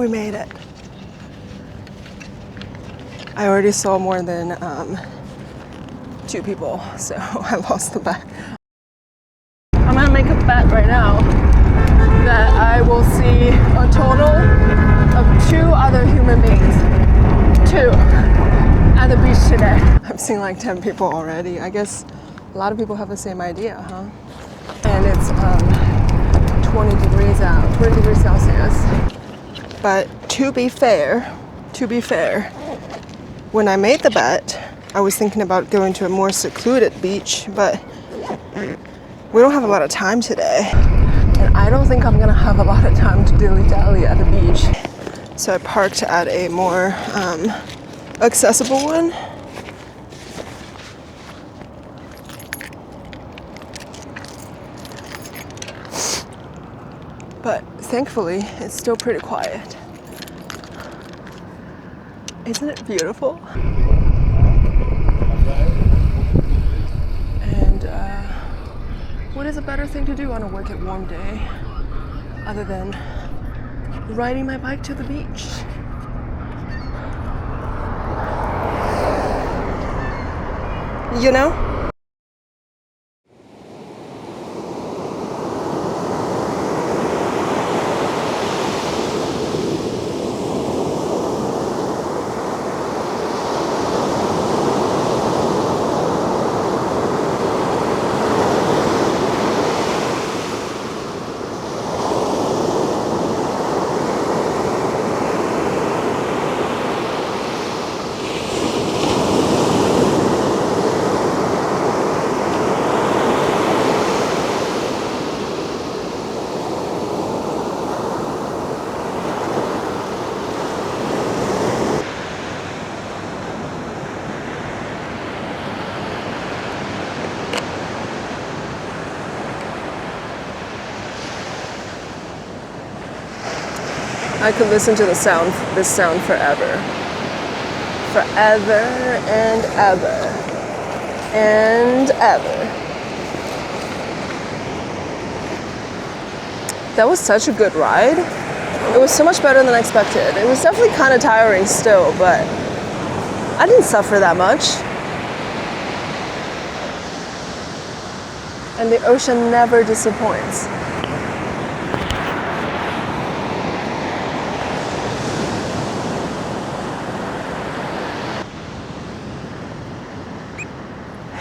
we made it. I already saw more than 2 people, so I lost the bet. I'm gonna make a bet right now that I will see a total of 2 other human beings. 2 at the beach today. I've seen like 10 people already. I guess a lot of people have the same idea, huh? And it's 20 degrees out, 20 degrees Celsius. But to be fair, when I made the bet, I was thinking about going to a more secluded beach, but we don't have a lot of time today. And I don't think I'm gonna have a lot of time to dilly-dally at the beach. So I parked at a more accessible one. But thankfully, it's still pretty quiet. Isn't it beautiful? And what is a better thing to do on a wicked warm day other than riding my bike to the beach? You know? I could listen to this sound forever. Forever and ever. And ever. That was such a good ride. It was so much better than I expected. It was definitely kind of tiring still, but I didn't suffer that much. And the ocean never disappoints.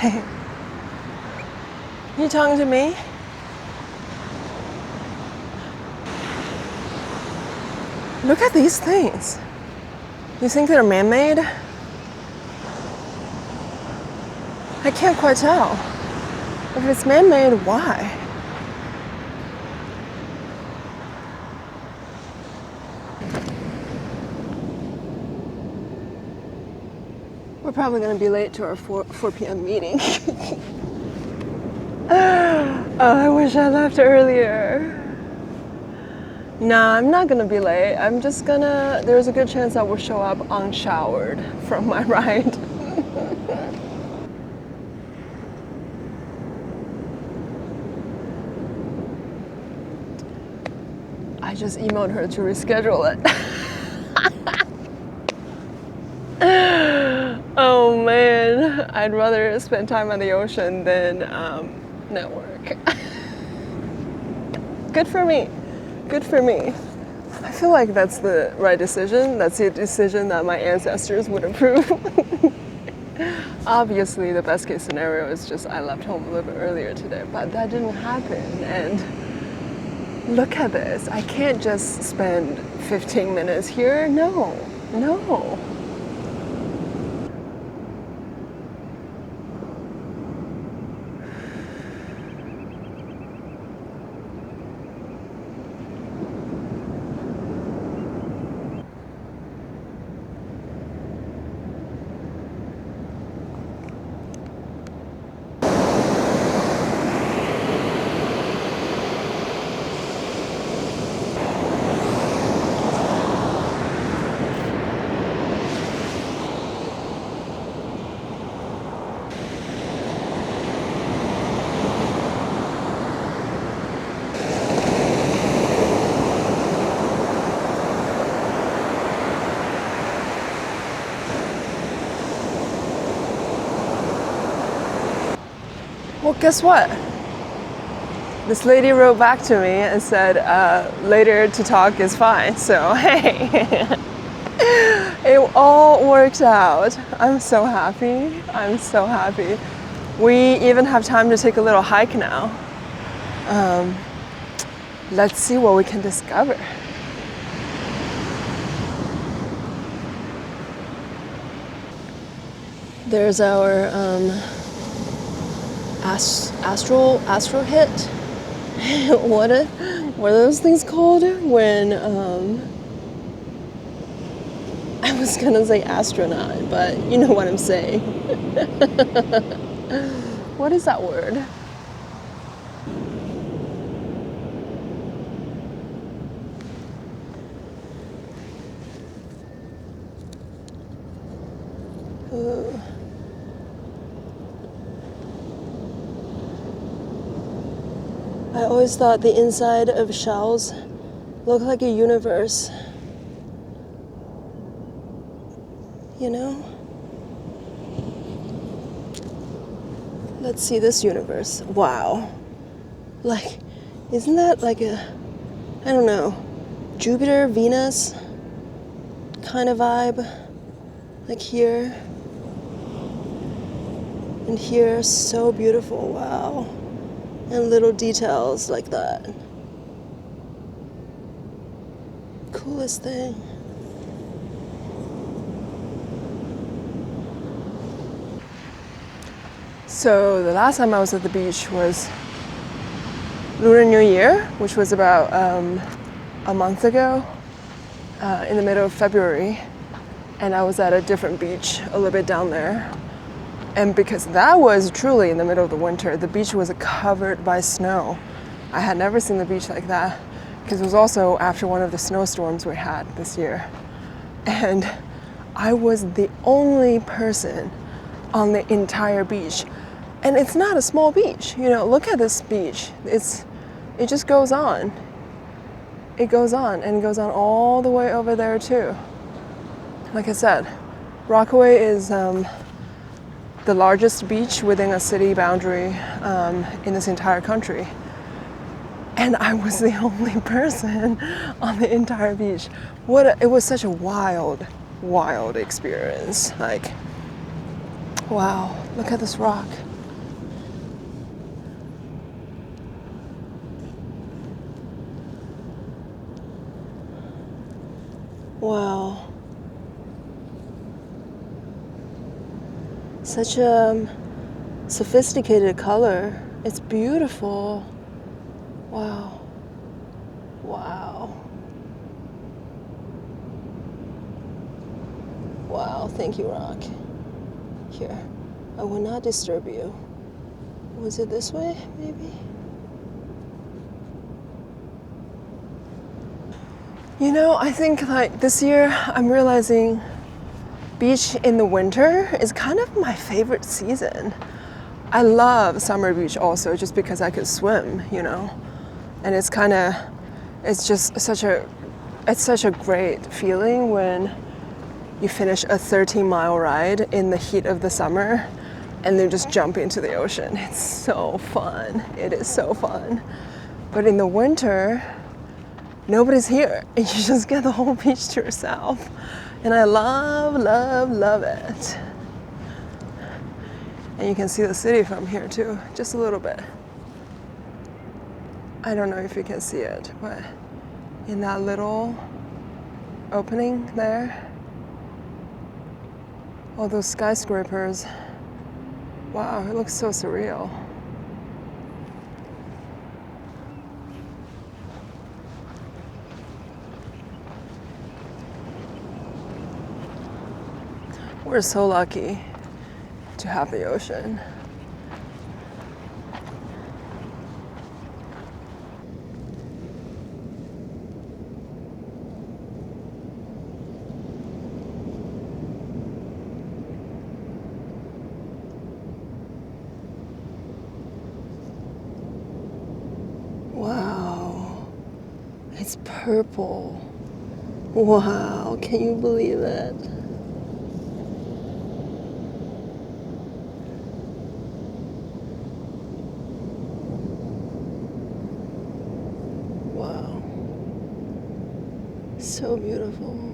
Hey, you talking to me? Look at these things. You think they're man-made? I can't quite tell. If it's man-made, why? We're probably going to be late to our 4 p.m. meeting. Oh, I wish I left earlier. Nah, I'm not going to be late. I'm just gonna, there's a good chance I will show up unshowered from my ride. I just emailed her to reschedule it. Oh man, I'd rather spend time on the ocean than network. Good for me. Good for me. I feel like that's the right decision. That's the decision that my ancestors would approve. Obviously, the best case scenario is just I left home a little bit earlier today, but that didn't happen. And look at this. I can't just spend 15 minutes here. No. Well, guess what? This lady wrote back to me and said, later to talk is fine. So, hey, it all worked out. I'm so happy. I'm so happy. We even have time to take a little hike now. Let's see what we can discover. There's our astral hit. what are those things called? When I was gonna say astronaut, but you know what I'm saying. What is that word? Ooh. I always thought the inside of shells looked like a universe. You know? Let's see this universe. Wow. Like, isn't that like a, I don't know, Jupiter, Venus kind of vibe? Like here. And here, so beautiful, wow. And little details like that. Coolest thing. So the last time I was at the beach was Lunar New Year, which was about a month ago, in the middle of February. And I was at a different beach a little bit down there. And because that was truly in the middle of the winter, the beach was covered by snow. I had never seen the beach like that, because it was also after one of the snowstorms we had this year. And I was the only person on the entire beach. And it's not a small beach. You know, look at this beach. It just goes on. It goes on, and it goes on all the way over there too. Like I said, Rockaway is the largest beach within a city boundary in this entire country. And I was the only person on the entire beach. It was such a wild experience. Like, wow, look at this rock. Wow. Such a sophisticated color. It's beautiful. Wow. Wow. Wow, thank you, rock. Here, I will not disturb you. Was it this way, maybe? You know, I think like this year I'm realizing beach in the winter is kind of my favorite season. I love summer beach also just because I could swim, you know. And it's just such a great feeling when you finish a 13-mile ride in the heat of the summer and then just jump into the ocean. It's so fun. It is so fun. But in the winter, nobody's here. You just get the whole beach to yourself. And I love it. And you can see the city from here too, just a little bit. I don't know if you can see it, but in that little opening there, all those skyscrapers, wow, it looks so surreal. We're so lucky to have the ocean. Wow, it's purple. Wow, can you believe it? So beautiful.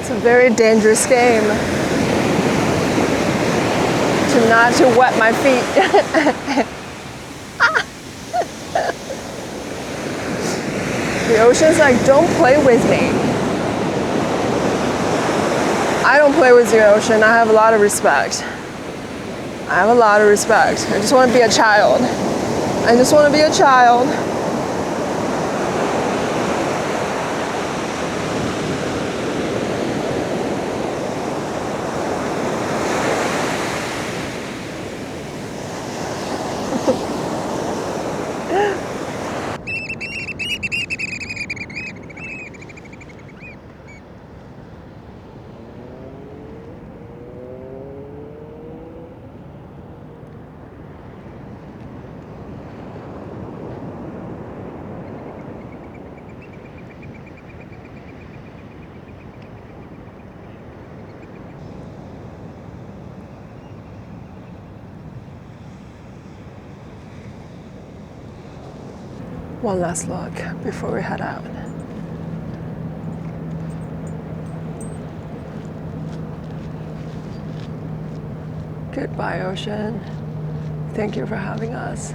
It's a very dangerous game to not to wet my feet. The ocean's like, don't play with me. I don't play with the ocean. I have a lot of respect. I have a lot of respect. I just want to be a child. I just want to be a child. One last look before we head out. Goodbye, ocean. Thank you for having us.